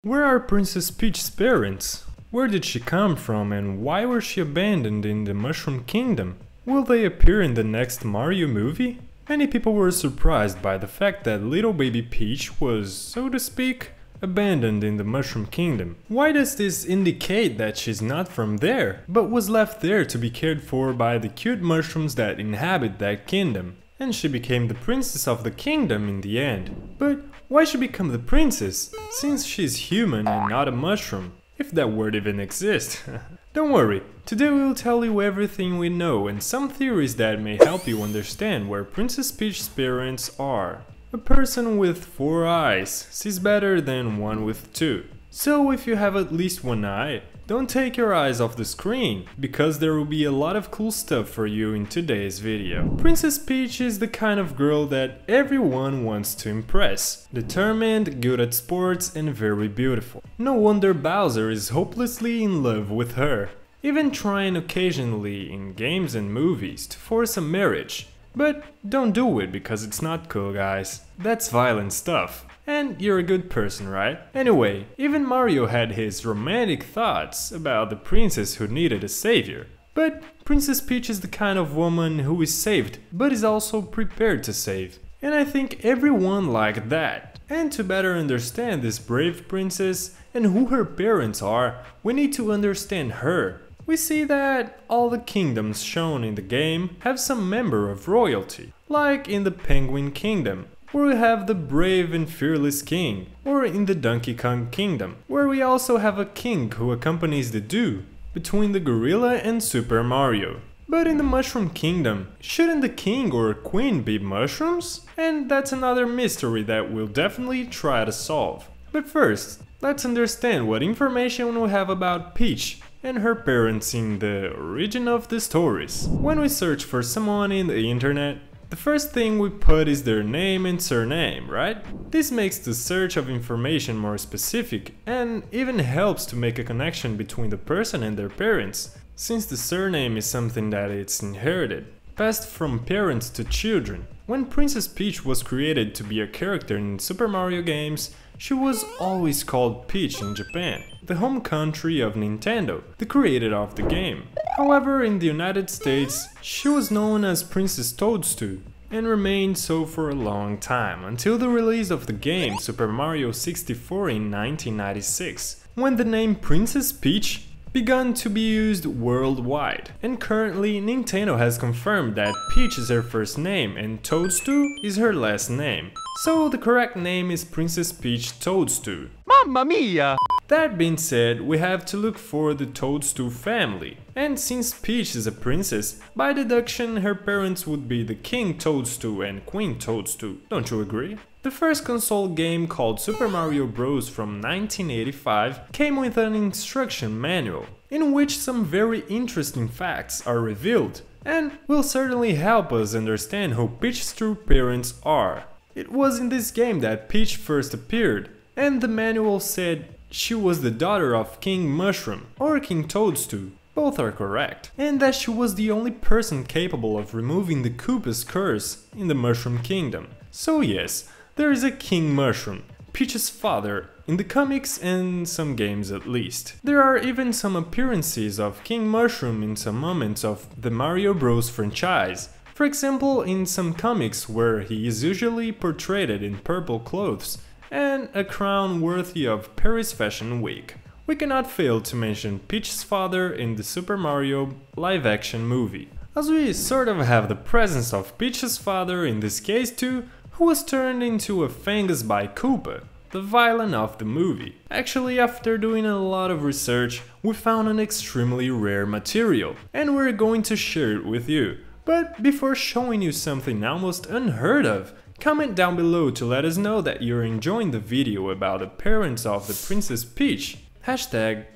Where are Princess Peach's parents? Where did she come from and why was she abandoned in the Mushroom Kingdom? Will they appear in the next Mario movie? Many people were surprised by the fact that little baby Peach was, so to speak, abandoned in the Mushroom Kingdom. Why does this indicate that she's not from there, but was left there to be cared for by the cute mushrooms that inhabit that kingdom? And she became the princess of the kingdom in the end. But why she become the princess, since she's human and not a mushroom? If that word even exists. Don't worry, today we will tell you everything we know and some theories that may help you understand where Princess Peach's parents are. A person with 4 eyes sees better than one with 2. So if you have at least one eye, don't take your eyes off the screen, because there will be a lot of cool stuff for you in today's video. Princess Peach is the kind of girl that everyone wants to impress. Determined, good at sports and very beautiful. No wonder Bowser is hopelessly in love with her, even trying occasionally in games and movies to force a marriage. But don't do it because it's not cool, guys. That's violent stuff. And you're a good person, right? Anyway, even Mario had his romantic thoughts about the princess who needed a savior. But Princess Peach is the kind of woman who is saved, but is also prepared to save. And I think everyone liked that. And to better understand this brave princess and who her parents are, we need to understand her. We see that all the kingdoms shown in the game have some member of royalty, like in the Penguin Kingdom, where we have the brave and fearless king, or in the Donkey Kong Kingdom, where we also have a king who accompanies the duo between the gorilla and Super Mario. But in the Mushroom Kingdom, shouldn't the king or queen be mushrooms? And that's another mystery that we'll definitely try to solve. But first, let's understand what information we have about Peach and her parents in the origin of the stories. When we search for someone in the internet, the first thing we put is their name and surname, right? This makes the search of information more specific and even helps to make a connection between the person and their parents, since the surname is something that it's inherited, passed from parents to children. When Princess Peach was created to be a character in Super Mario games, she was always called Peach in Japan, the home country of Nintendo, the creator of the game. However, in the United States, she was known as Princess Toadstool, and remained so for a long time, until the release of the game Super Mario 64 in 1996, when the name Princess Peach began to be used worldwide. And currently, Nintendo has confirmed that Peach is her first name and Toadstool is her last name. So the correct name is Princess Peach Toadstool. Mamma mia! That being said, we have to look for the Toadstool family. And since Peach is a princess, by deduction her parents would be the King Toadstool and Queen Toadstool, don't you agree? The first console game, called Super Mario Bros. From 1985, came with an instruction manual, in which some very interesting facts are revealed, and will certainly help us understand who Peach's true parents are. It was in this game that Peach first appeared, and the manual said she was the daughter of King Mushroom, or King Toadstool, both are correct, and that she was the only person capable of removing the Koopa's curse in the Mushroom Kingdom. So yes, there is a King Mushroom, Peach's father, in the comics and some games at least. There are even some appearances of King Mushroom in some moments of the Mario Bros. Franchise. For example, in some comics where he is usually portrayed in purple clothes and a crown worthy of Paris Fashion Week. We cannot fail to mention Peach's father in the Super Mario live-action movie, as we sort of have the presence of Peach's father in this case too, who was turned into a fungus by Koopa, the villain of the movie. Actually, after doing a lot of research, we found an extremely rare material, and we're going to share it with you. But before showing you something almost unheard of, comment down below to let us know that you're enjoying the video about the parents of the Princess Peach.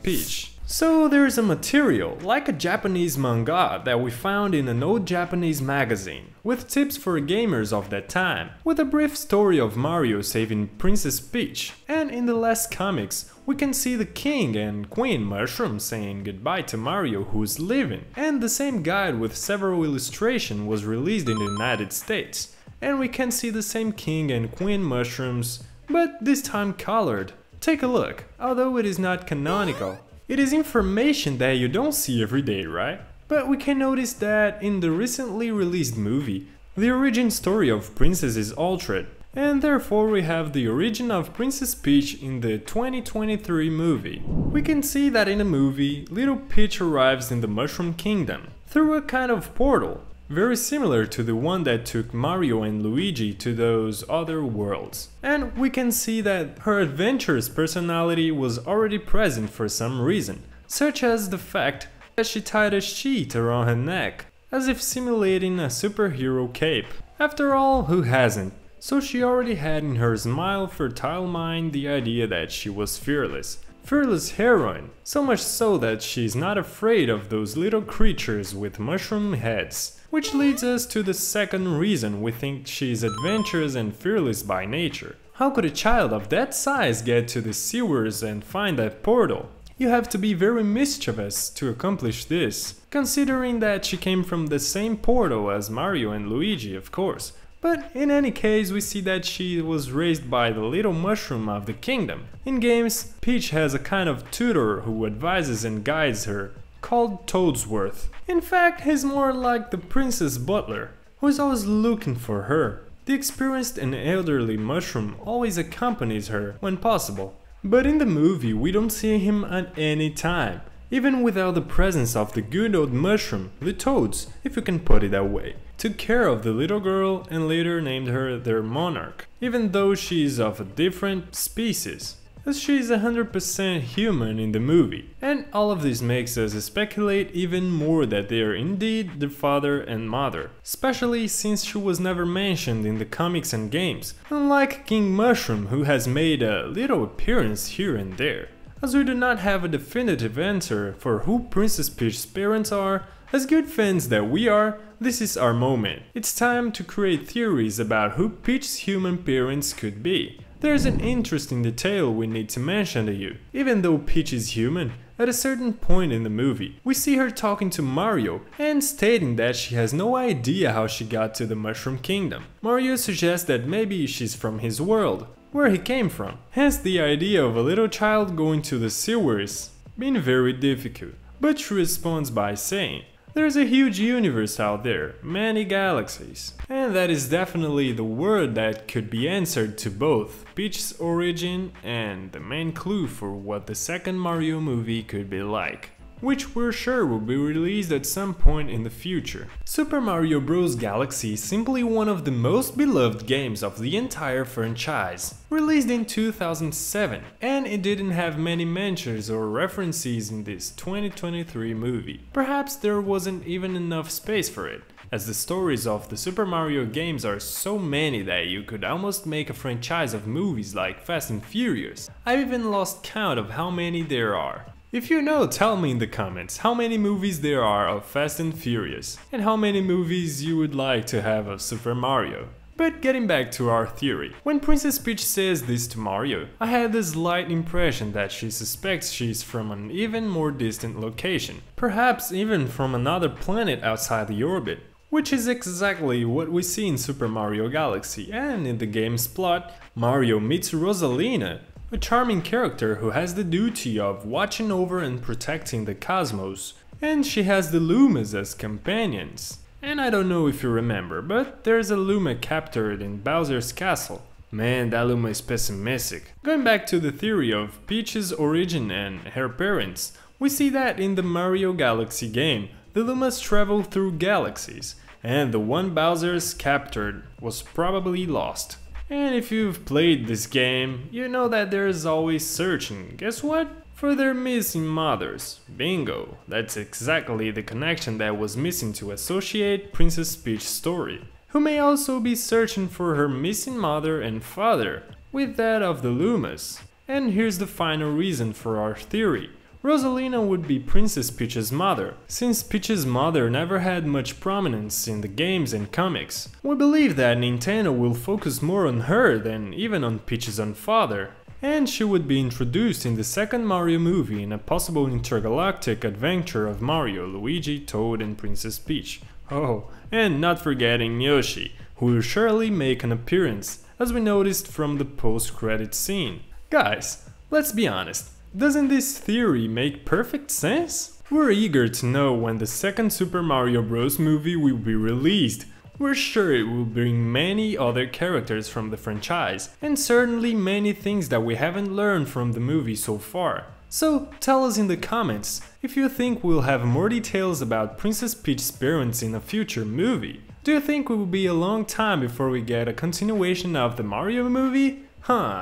#Peach. So there is a material, like a Japanese manga, that we found in an old Japanese magazine, with tips for gamers of that time, with a brief story of Mario saving Princess Peach, and in the last comics we can see the King and Queen Mushroom saying goodbye to Mario who's leaving, and the same guide with several illustrations was released in the United States, and we can see the same King and Queen Mushrooms, but this time colored, Take a look. Although it is not canonical, it is information that you don't see every day, right? But we can notice that in the recently released movie, the origin story of Princess is altered, and therefore we have the origin of Princess Peach in the 2023 movie. We can see that in the movie, little Peach arrives in the Mushroom Kingdom through a kind of portal, very similar to the one that took Mario and Luigi to those other worlds. And we can see that her adventurous personality was already present for some reason, such as the fact that she tied a sheet around her neck, as if simulating a superhero cape. After all, who hasn't? So she already had in her smile fertile mind the idea that she was fearless. Fearless heroine, so much so that she's not afraid of those little creatures with mushroom heads. Which leads us to the second reason we think she's adventurous and fearless by nature. How could a child of that size get to the sewers and find that portal? You have to be very mischievous to accomplish this, considering that she came from the same portal as Mario and Luigi, of course. But in any case, we see that she was raised by the little mushroom of the kingdom. In games, Peach has a kind of tutor who advises and guides her, called Toadsworth. In fact, he's more like the princess butler, who is always looking for her. The experienced and elderly mushroom always accompanies her when possible. But in the movie, we don't see him at any time, even without the presence of the good old mushroom, the Toads, if you can put it that way. Took care of the little girl and later named her their monarch, even though she is of a different species, as she is 100% human in the movie. And all of this makes us speculate even more that they are indeed the father and mother, especially since she was never mentioned in the comics and games, unlike King Mushroom, who has made a little appearance here and there. As we do not have a definitive answer for who Princess Peach's parents are, as good fans that we are, this is our moment. It's time to create theories about who Peach's human parents could be. There's an interesting detail we need to mention to you. Even though Peach is human, at a certain point in the movie, we see her talking to Mario and stating that she has no idea how she got to the Mushroom Kingdom. Mario suggests that maybe she's from his world, where he came from. Hence the idea of a little child going to the sewers being very difficult. But she responds by saying, there's a huge universe out there, many galaxies. And that is definitely the word that could be answered to both Peach's origin and the main clue for what the second Mario movie could be like, which we're sure will be released at some point in the future. Super Mario Bros. Galaxy is simply one of the most beloved games of the entire franchise, released in 2007, and it didn't have many mentions or references in this 2023 movie. Perhaps there wasn't even enough space for it, as the stories of the Super Mario games are so many that you could almost make a franchise of movies like Fast and Furious. I've even lost count of how many there are. If you know, tell me in the comments how many movies there are of Fast and Furious, and how many movies you would like to have of Super Mario. But getting back to our theory, when Princess Peach says this to Mario, I had the slight impression that she suspects she's from an even more distant location, perhaps even from another planet outside the orbit, which is exactly what we see in Super Mario Galaxy, and in the game's plot, Mario meets Rosalina, a charming character who has the duty of watching over and protecting the cosmos, and she has the Lumas as companions. And I don't know if you remember, but there's a Luma captured in Bowser's castle. Man, that Luma is pessimistic. Going back to the theory of Peach's origin and her parents, we see that in the Mario Galaxy game, the Lumas travel through galaxies, and the one Bowser's captured was probably lost. And if you've played this game, you know that there's always searching, guess what? For their missing mothers. Bingo! That's exactly the connection that was missing to associate Princess Peach's story, who may also be searching for her missing mother and father, with that of the Lumas. And here's the final reason for our theory. Rosalina would be Princess Peach's mother, since Peach's mother never had much prominence in the games and comics. We believe that Nintendo will focus more on her than even on Peach's own father, and she would be introduced in the second Mario movie in a possible intergalactic adventure of Mario, Luigi, Toad and Princess Peach. Oh, and not forgetting Yoshi, who will surely make an appearance, as we noticed from the post-credit scene. Guys, Let's be honest, doesn't this theory make perfect sense? We're eager to know when the second Super Mario Bros. Movie will be released. We're sure it will bring many other characters from the franchise, and certainly many things that we haven't learned from the movie so far. So tell us in the comments if you think we'll have more details about Princess Peach's parents in a future movie. Do you think it will be a long time before we get a continuation of the Mario movie?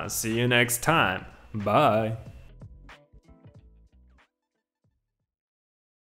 See you next time. Bye.